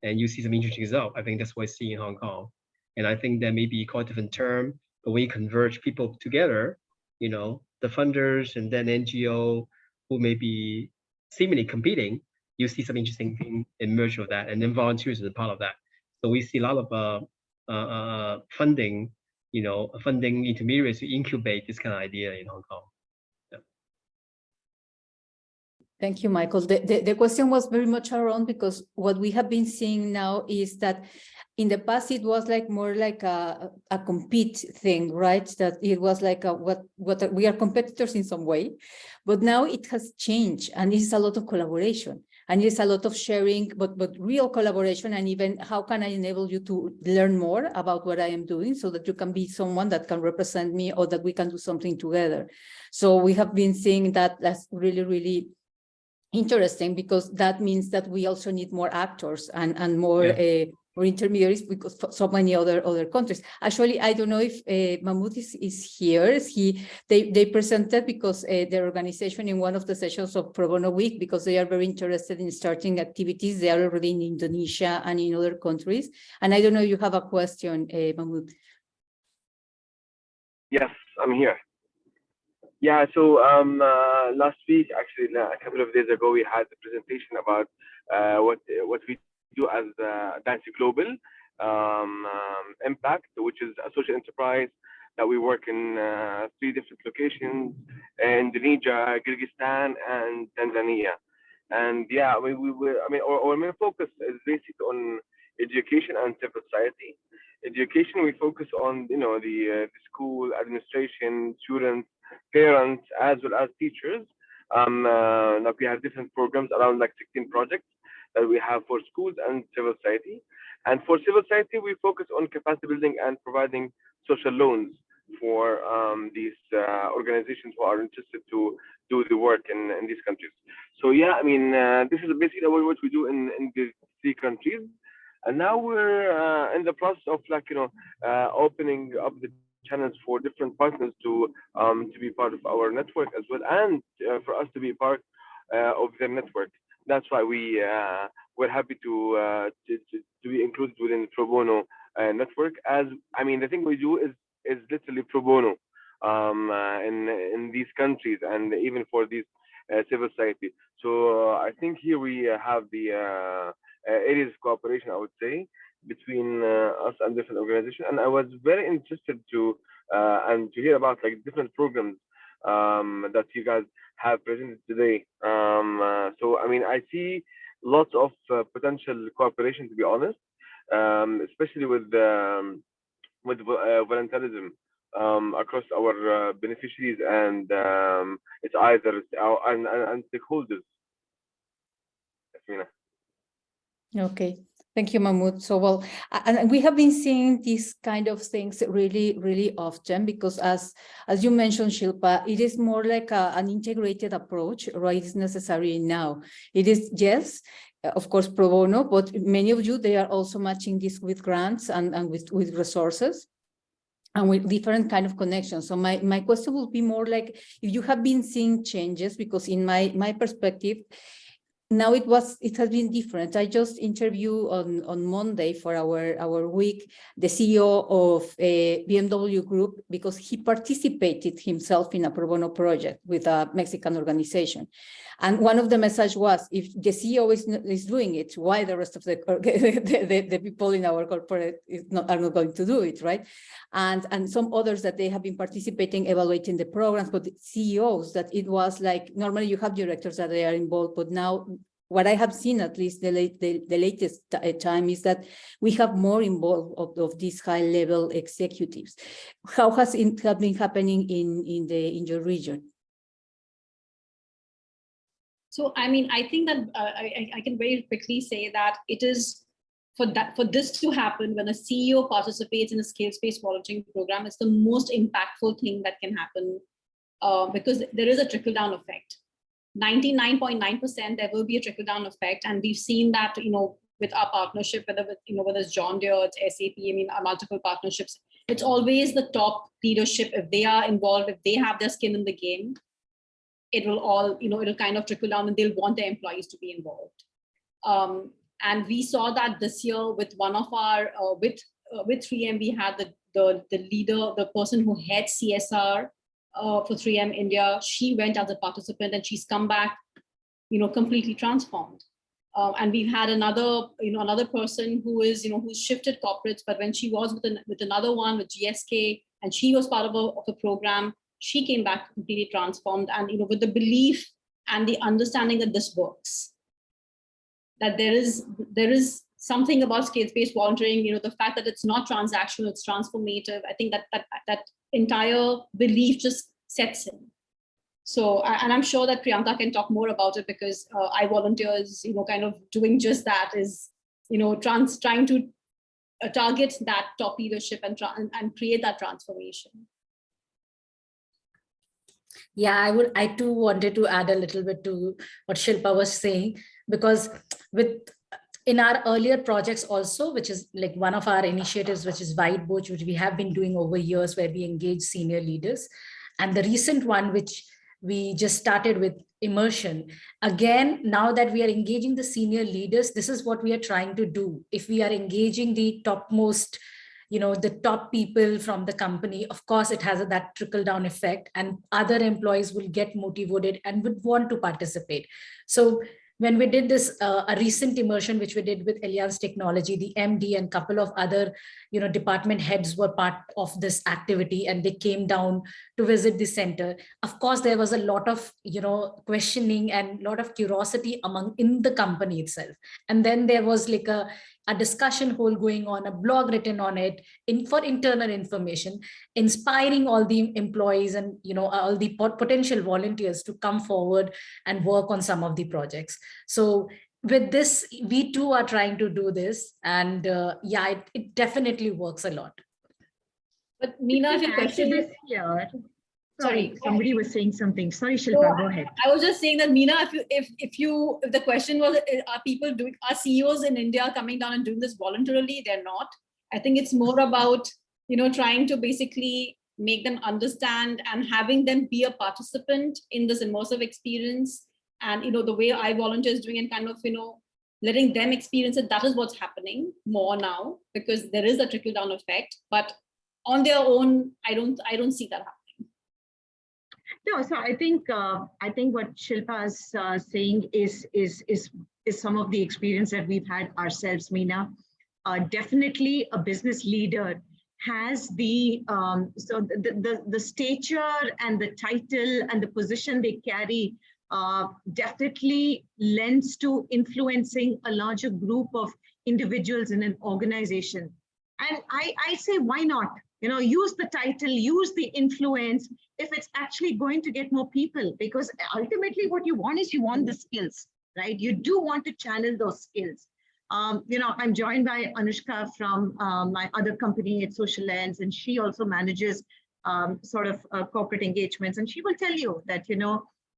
and you see some interesting result, I think that's what I see in Hong Kong. And I think that may be quite a different term, but when you converge people together, the funders and then NGO who may be seemingly competing, you see some interesting thing emerge of that, and then volunteers is a part of that. So we see a lot of funding, funding intermediaries to incubate this kind of idea in Hong Kong. Thank you, Michael. The question was very much around because what we have been seeing now is that in the past it was like more like a compete thing, right? That it was like what we are competitors in some way, but now it has changed and it's a lot of collaboration. and it's a lot of sharing, but real collaboration, and even how can I enable you to learn more about what I am doing so that you can be someone that can represent me or that we can do something together. So we have been seeing that that's really, really interesting, because that means that we also need more actors and more more intermediaries, because for so many other countries. Actually, I don't know if Mahmoud is here. They presented because their organization in one of the sessions of Pro Bono Week, because they are very interested in starting activities. They are already in Indonesia and in other countries. And I don't know if you have a question, Mahmoud. Yes, I'm here. Yeah, so last week, actually, a couple of days ago, we had a presentation about what we do as Dance Global Impact, which is a social enterprise that we work in 3 different locations: Indonesia, Kyrgyzstan, and Tanzania. And yeah, our main focus is basically on education and civil society. Education, we focus on the school administration, students, parents, as well as teachers. Like we have different programs, around like 16 projects that we have for schools and civil society. And for civil society, we focus on capacity building and providing social loans for these organizations who are interested to do the work in these countries. So yeah, I mean, this is basically what we do in the 3 countries. And now we're in the process of opening up the channels for different partners to be part of our network as well, and for us to be part of their network. That's why we're happy to be included within the Pro Bono network. As I mean, the thing we do is literally pro bono in these countries, and even for these civil society. So I think here we have the areas of cooperation, I would say, between us and different organizations. And I was very interested to hear about like different programs that you guys have presented today. So I mean, I see lots of potential cooperation, to be honest, especially with volunteerism across our beneficiaries and it's either and stakeholders. Yasmina. Okay, thank you, Mahmoud. So, well, and we have been seeing these kind of things really, really often, because as you mentioned, Shilpa, it is more like an integrated approach, right? It's necessary now. It is, yes, of course, pro bono, but many of you, they are also matching this with grants and with resources and with different kind of connections. So my question would be more like, if you have been seeing changes, because in my perspective, now it has been different. I just interviewed on Monday for our week the CEO of a BMW Group, because he participated himself in a pro bono project with a Mexican organization. And one of the messages was, if the CEO is doing it, why the rest of the people in our corporate are not going to do it, right? And some others that they have been participating, evaluating the programs, but the CEOs, that it was like, normally you have directors that they are involved, but now what I have seen, at least the latest time, is that we have more involved of these high-level executives. How has it been happening in your region? So, I mean, I think that I can very quickly say that it is for this to happen, when a CEO participates in a skills-based volunteering program, it's the most impactful thing that can happen, because there is a trickle-down effect. 99.9% there will be a trickle-down effect, and we've seen that with our partnership, whether it's John Deere, it's SAP, I mean, our multiple partnerships. It's always the top leadership, if they are involved, if they have their skin in the game, it will all, it'll kind of trickle down, and they'll want their employees to be involved. And we saw that this year with one of our, with 3M, we had the leader, the person who heads CSR for 3M India. She went as a participant, and she's come back, completely transformed. And we've had another person who is, who's shifted corporates, but when she was with another one, with GSK, and she was part of a program, she came back completely transformed, and with the belief and the understanding that this works, that there is something about skills-based volunteering, the fact that it's not transactional, it's transformative. I think that entire belief just sets in. So, and I'm sure that Priyanka can talk more about it because iVolunteers, kind of doing just that is, trying to target that top leadership and create that transformation. Yeah, I too wanted to add a little bit to what Shilpa was saying, because in our earlier projects also, which is like one of our initiatives, which is Whiteboard, which we have been doing over years, where we engage senior leaders. And the recent one, which we just started with immersion. Again, now that we are engaging the senior leaders, this is what we are trying to do. If we are engaging the topmost, the top people from the company, of course, it has that trickle down effect, and other employees will get motivated and would want to participate. So when we did this, a recent immersion, which we did with Allianz Technology, the MD and couple of other, department heads were part of this activity, and they came down to visit the center. Of course, there was a lot of, questioning and a lot of curiosity in the company itself. And then there was like a discussion hole going on, a blog written on it for internal information, inspiring all the employees and, all the potential volunteers to come forward and work on some of the projects. So with this, we too are trying to do this, and yeah, it definitely works a lot. But Meena, if your question is here. Sorry, somebody was saying something. Sorry, Shilpa, go ahead. I was just saying that, Meena, if the question was, are CEOs in India coming down and doing this voluntarily? They're not. I think it's more about, trying to basically make them understand and having them be a participant in this immersive experience. And, the way iVolunteer is doing, and kind of, letting them experience it. That is what's happening more now, because there is a trickle down effect, but on their own, I don't see that happening. No, so I think what Shilpa is saying is some of the experience that we've had ourselves, Meena. Definitely, a business leader has the stature and the title and the position they carry definitely lends to influencing a larger group of individuals in an organization. And I say, why not? Use the title, use the influence if it's actually going to get more people, because ultimately what you want is the skills, right? You do want to channel those skills. I'm joined by Anushka from my other company at Social Lens, and she also manages corporate engagements. And she will tell you that,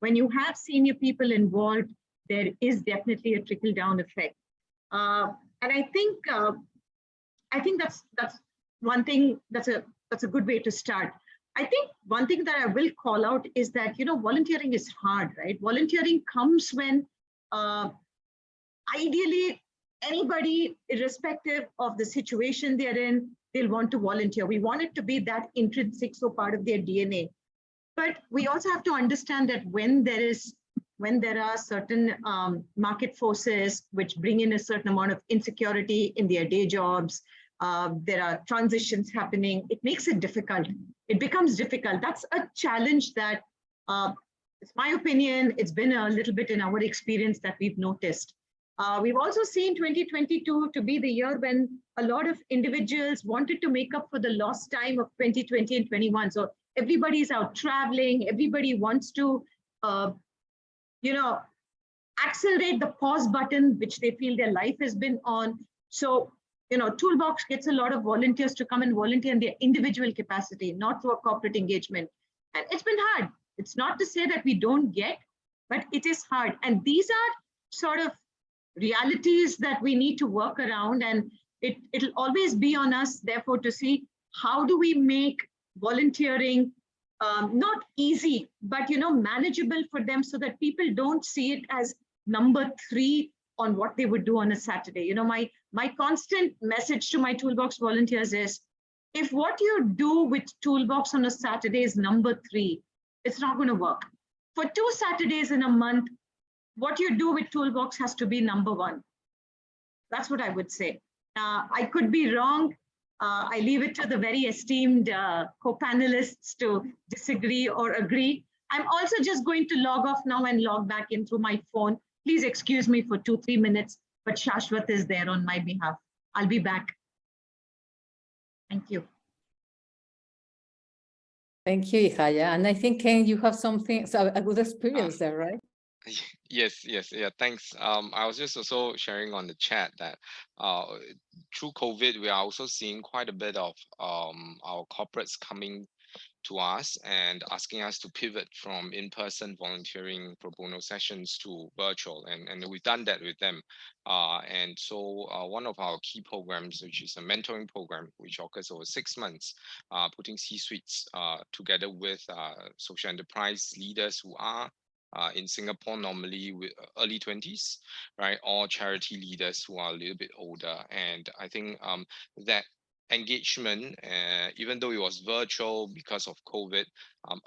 when you have senior people involved, there is definitely a trickle down effect. And I think that's one thing, that's a good way to start. I think one thing that I will call out is that, volunteering is hard, right? Volunteering comes when ideally anybody, irrespective of the situation they're in, they'll want to volunteer. We want it to be that intrinsic, so part of their DNA. But we also have to understand that when there are certain market forces which bring in a certain amount of insecurity in their day jobs, there are transitions happening, it makes it difficult. It becomes difficult. That's a challenge that, it's my opinion, it's been a little bit in our experience that we've noticed. We've also seen 2022 to be the year when a lot of individuals wanted to make up for the lost time of 2020 and 21. So everybody's out traveling, everybody wants to, accelerate the pause button, which they feel their life has been on. So, Toolbox gets a lot of volunteers to come and volunteer in their individual capacity, not through a corporate engagement. And it's been hard. It's not to say that we don't get, but it is hard. And these are sort of realities that we need to work around, and it'll always be on us, therefore, to see how do we make volunteering not easy, but manageable for them, so that people don't see it as number 3 on what they would do on a Saturday. My constant message to my Toolbox volunteers is, if what you do with Toolbox on a Saturday is number 3, it's not going to work. For 2 Saturdays in a month, what you do with Toolbox has to be number 1. That's what I would say. I could be wrong. I leave it to the very esteemed co-panelists to disagree or agree. I'm also just going to log off now and log back in through my phone. Please excuse me for 2-3 minutes, but Shashwat is there on my behalf. I'll be back. Thank you. Thank you, Ihaya. And I think, Ken, you have something, so a good experience there, right? Yes, yeah, thanks. I was just also sharing on the chat that through COVID, we are also seeing quite a bit of our corporates coming to us and asking us to pivot from in-person volunteering pro bono sessions to virtual, and we've done that with them. And so one of our key programs, which is a mentoring program, which occurs over 6 months, putting C-suites together with social enterprise leaders who are in Singapore normally with early 20s, right? Or charity leaders who are a little bit older. And I think that engagement, even though it was virtual because of COVID,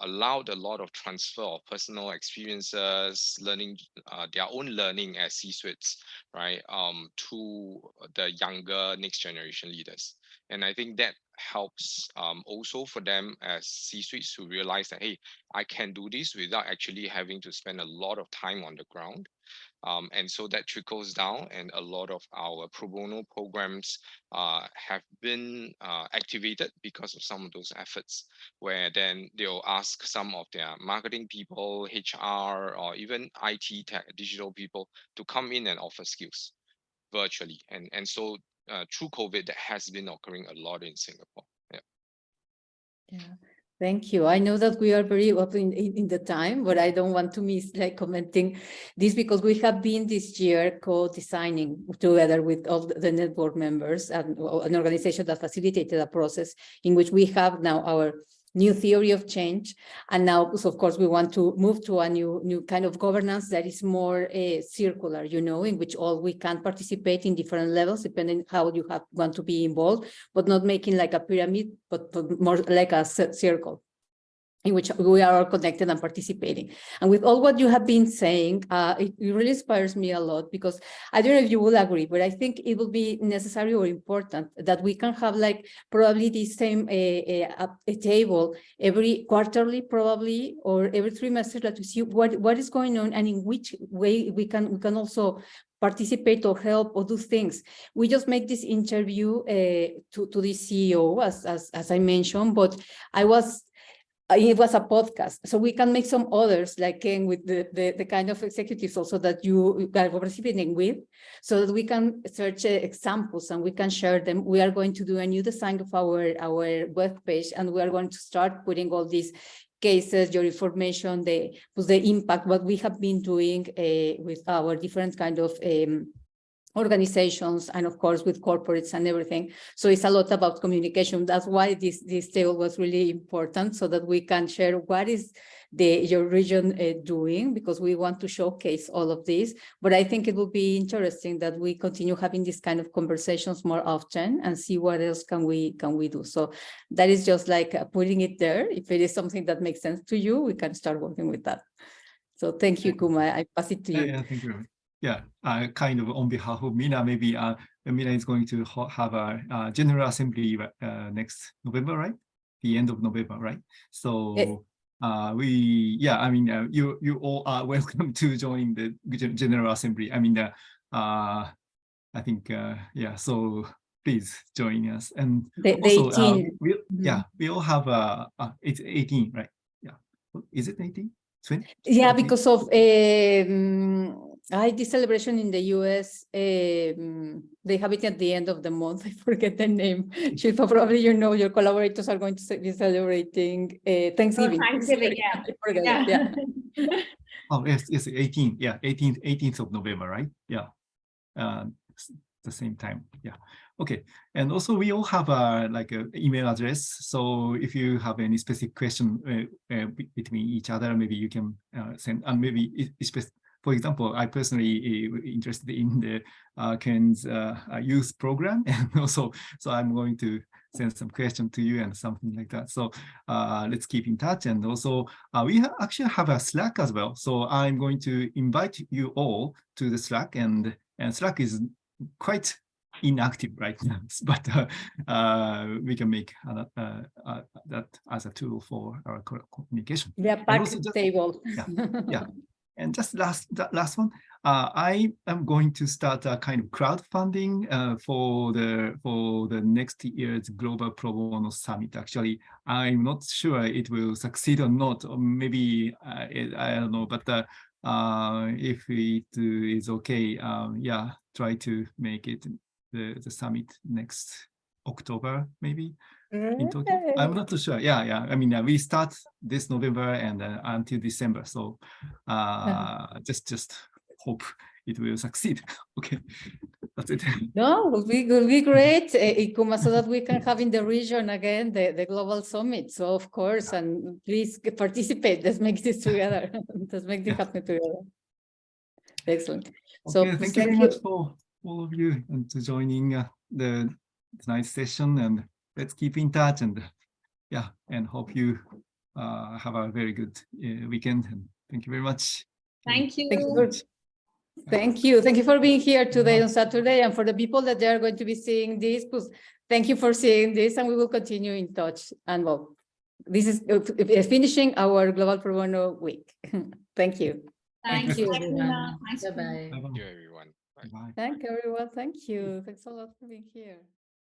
allowed a lot of transfer of personal experiences, learning, their own learning as C-suites, right, to the younger next generation leaders. And I think that helps also for them as C-suites to realize that, hey, I can do this without actually having to spend a lot of time on the ground. And so that trickles down, and a lot of our pro bono programs have been activated because of some of those efforts, where then they'll ask some of their marketing people, HR, or even IT tech, digital people to come in and offer skills virtually. And so through COVID, that has been occurring a lot in Singapore. Yeah. Thank you. I know that we are very up in the time, but I don't want to miss like commenting this, because we have been this year co-designing together with all the network members and an organization that facilitated a process in which we have now our new theory of change. And now, so of course, we want to move to a new kind of governance that is more circular, you know, in which all we can participate in different levels, depending how you want to be involved, but not making like a pyramid, but more like a circle in which we are all connected and participating. And with all what you have been saying, it really inspires me a lot, because I don't know if you will agree, but I think it will be necessary or important that we can have like probably the same a table every quarterly, probably, or every trimester, that we see what is going on and in which way we can also participate or help or do things. We just make this interview to the CEO, as I mentioned, but it was a podcast, so we can make some others, like Ken, with the kind of executives also that you are participating with, so that we can search examples and we can share them. We are going to do a new design of our webpage, and we are going to start putting all these cases, your information, the impact, what we have been doing with our different kind of organizations, and of course with corporates and everything. So it's a lot about communication. That's why this table was really important, so that we can share what is your region doing, because we want to showcase all of this. But I think it will be interesting that we continue having this kind of conversations more often and see what else can we do. So that is just like putting it there. If it is something that makes sense to you, we can start working with that. So thank you, Kuma. I pass it to you. Yeah, thank you. Yeah, kind of on behalf of Mina, maybe Mina is going to have a General Assembly next November, right? The end of November, right? So I mean, you all are welcome to join the General Assembly. I mean, I think, yeah, so please join us. And the also, 18. we all have, it's 18, right? Yeah, is it 18? 20? Yeah, 18? because of this celebration in the US, they have it at the end of the month. I forget the name. Shilpa, probably you know your collaborators are going to be celebrating Thanksgiving. Oh, Thanksgiving, Yeah. Oh, yes, 18, yeah, 18th of November, right? Yeah, the same time, yeah. Okay, and also we all have like an email address. So if you have any specific question between each other, maybe you can send, and maybe for example, I personally interested in the Ken's youth program, and also, so I'm going to send some question to you and something like that. So let's keep in touch. And also we actually have a Slack as well. So I'm going to invite you all to the Slack, and Slack is quite inactive right now, but we can make that as a tool for our communication. The APAC table. Yeah. And just last one, I am going to start a kind of crowdfunding for the next year's Global Pro Bono Summit. Actually, I'm not sure it will succeed or not, or maybe I don't know. But if it is okay, yeah, try to make it the summit next October, maybe. In Tokyo. I'm not too sure. Yeah. I mean, we start this November and until December. So just hope it will succeed. Okay, that's it. No, will be great, Ikuma, so that we can have in the region again the global summit. So of course, and please participate. Let's make this together. Let's make this happen together. Excellent. So Okay, thank you very much for all of you and to joining the tonight's session, and let's keep in touch, and yeah, and hope you have a very good weekend, and thank you very much. Thank you. Thank you for being here today on Saturday, and for the people that they are going to be seeing this, thank you for seeing this, and we will continue in touch. And well, this is finishing our Global Pro Bono week. Thank you. Thank you, everyone. Bye-bye. Thank you, everyone. Bye. Bye. Thank you, everyone. Thank you. Thanks a lot for being here.